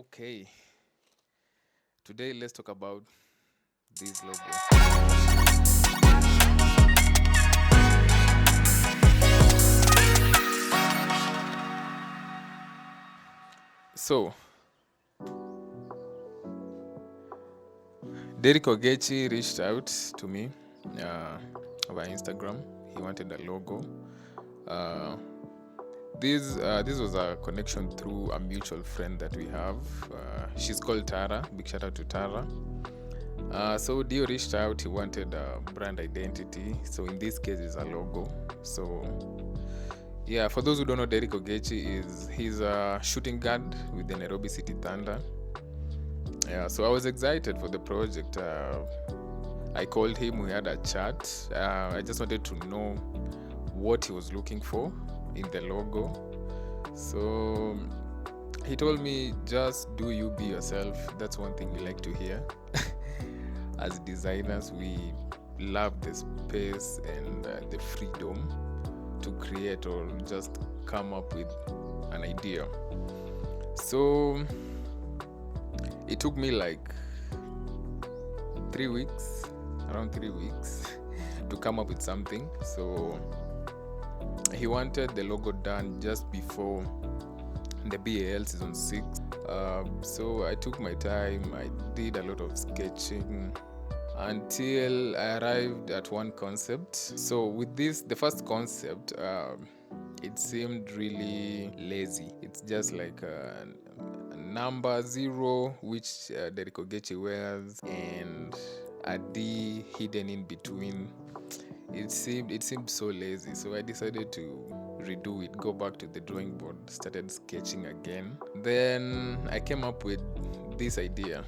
Okay, today let's talk about this logo. So, Derrick Ogechi reached out to me uh, via Instagram. He wanted a logo. Uh, this was a connection through a mutual friend that we have. She's called Tara. Big shout out to Tara. So Dio reached out. He wanted a brand identity. So in this case, it's a logo. So yeah, for those who don't know, Derrick Ogechi he's a shooting guard with the Nairobi City Thunder. Yeah, so I was excited for the project. I called him. We had a chat. I just wanted to know what he was looking for in the logo. So he told me, just do you, be yourself. That's one thing we like to hear. As designers, we love the space and the freedom to create or just come up with an idea. So it took me like 3 weeks, around 3 weeks, to come up with something. So he wanted the logo done just before the BAL season 6. So I took my time. I did a lot of sketching until I arrived at one concept. So with this, the first concept, it seemed really lazy. It's just like a number 0, which Derrick Ogechi wears, and a D hidden in between. It seemed so lazy. So I decided to redo it, go back to the drawing board, started sketching again. Then I came up with this idea.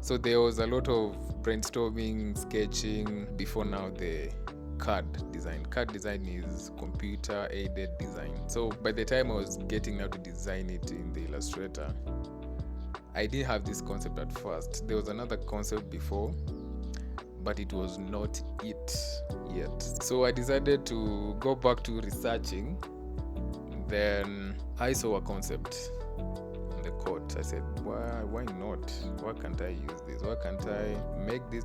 So there was a lot of brainstorming, sketching before now the CAD design. CAD design is computer aided design. So by the time I was getting now to design it in the Illustrator, I didn't have this concept at first. There was another concept before, but it was not it yet. So I decided to go back to researching. Then I saw a concept on the court. I said, why not? Why can't I use this? Why can't I make this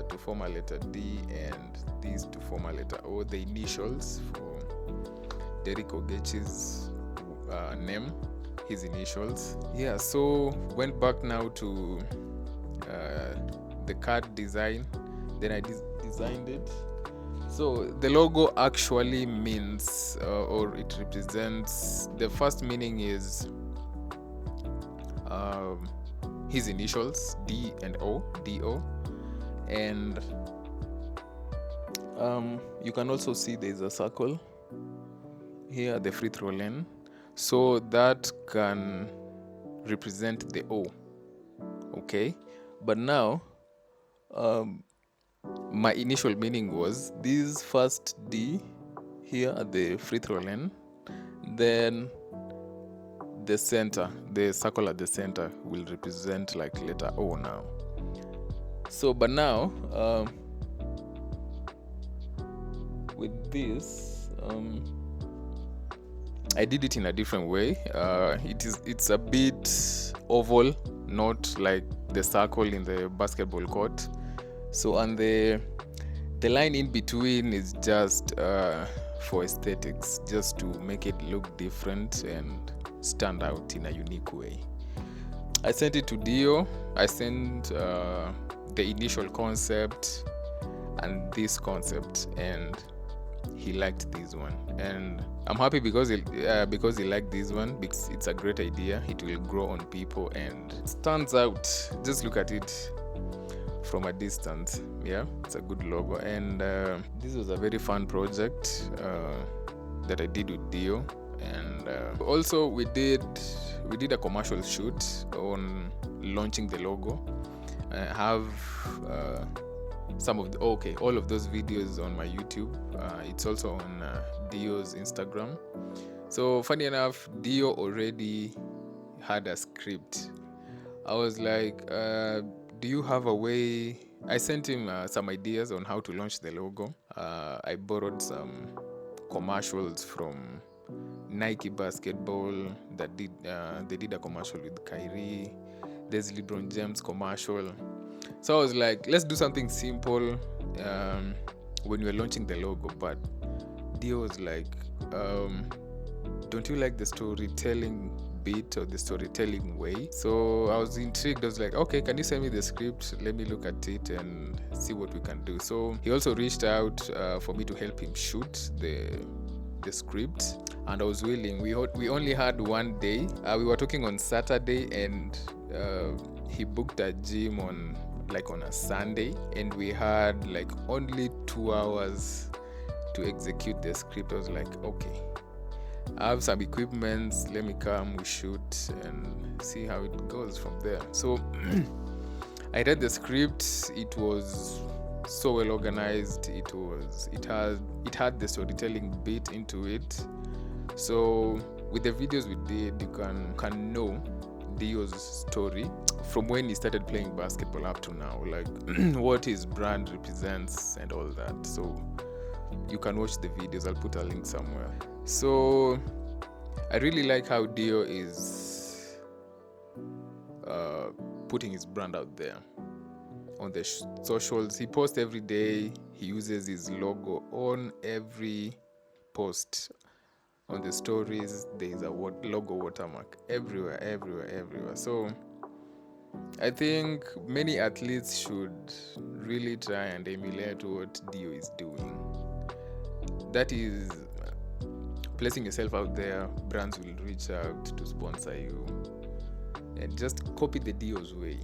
to form a letter D and this to form a letter O, the initials for Derrick Ogechi'S name, his initials. Yeah, so went back now to the card design. Then I designed it. So the logo actually means or it represents, the first meaning is his initials, D and O, D-O. And you can also see there's a circle here at the free throw lane. So that can represent the O. Okay, but now my initial meaning was this first D here at the free throw lane, then the center, the circle at the center will represent like letter O now. So but now with this I did it in a different way. It's a bit oval, not like the circle in the basketball court. So and the line in between is just for aesthetics, just to make it look different and stand out in a unique way. I sent it to Dio. I sent the initial concept and this concept, and he liked this one, and I'm happy because he liked this one, because it's a great idea. It will grow on people and it stands out. Just look at it from a distance. Yeah, it's a good logo, and this was a very fun project that I did with Dio. And also we did a commercial shoot on launching the logo. I have all of those videos on my YouTube. It's also on Dio's Instagram. So funny enough, Dio already had a script. I was like, do you have a way? I sent him some ideas on how to launch the logo. I borrowed some commercials from Nike basketball that did they did a commercial with Kyrie. There's LeBron James commercial. So I was like, let's do something simple when we were launching the logo. But Dio was like, don't you like the storytelling bit or the storytelling way? So I was intrigued. I was like, okay, can you send me the script? Let me look at it and see what we can do. So he also reached out for me to help him shoot the script, and I was willing. We only had one day. We were talking on Saturday, and he booked a gym on a Sunday, and we had like only 2 hours to execute the script. I was like, okay, I have some equipment, let me come, we shoot and see how it goes from there. So I read the script. It was so well organized. It had the storytelling bit into it. So with the videos we did, you can know Dio's story from when he started playing basketball up to now, like what his brand represents and all that. So you can watch the videos. I'll put a link somewhere. So I really like how Dio is putting his brand out there on the socials. He posts every day. He uses his logo on every post. On the stories, there is a logo watermark everywhere. So I think many athletes should really try and emulate what Dio is doing. That is placing yourself out there. Brands will reach out to sponsor you, and just copy the Dio's way.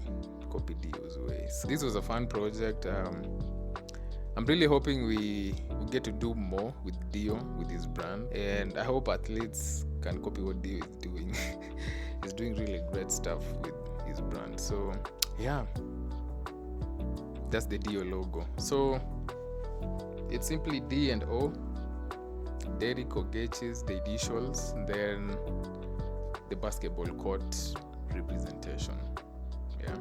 So this was a fun project. I'm really hoping we get to do more with Dio, with his brand, and I hope athletes can copy what Dio is doing. He's doing really great stuff with his brand. So yeah, that's the Dio logo. So it's simply D&O, Derrick Ogechi'S, the initials, then the basketball court representation. Yeah.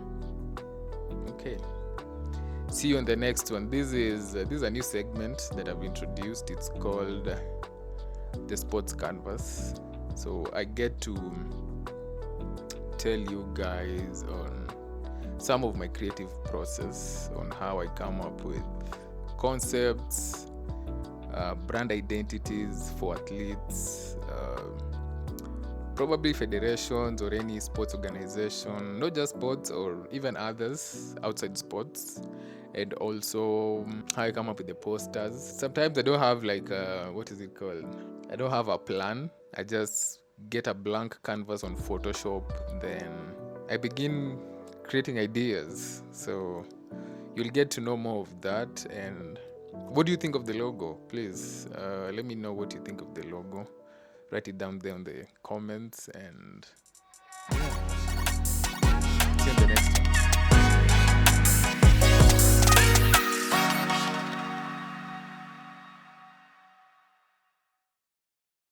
Okay. See you on the next one. This is a new segment that I've introduced. It's called the Sports Canvas. So I get to tell you guys on some of my creative process, on how I come up with concepts, brand identities for athletes, probably federations or any sports organization, not just sports or even others outside sports, and also how I come up with the posters. Sometimes I don't have I don't have a plan. I just get a blank canvas on Photoshop, then I begin creating ideas. So you'll get to know more of that. And what do you think of the logo? Please let me know what you think of the logo. Write it down there in the comments, and yeah. See you in the next one.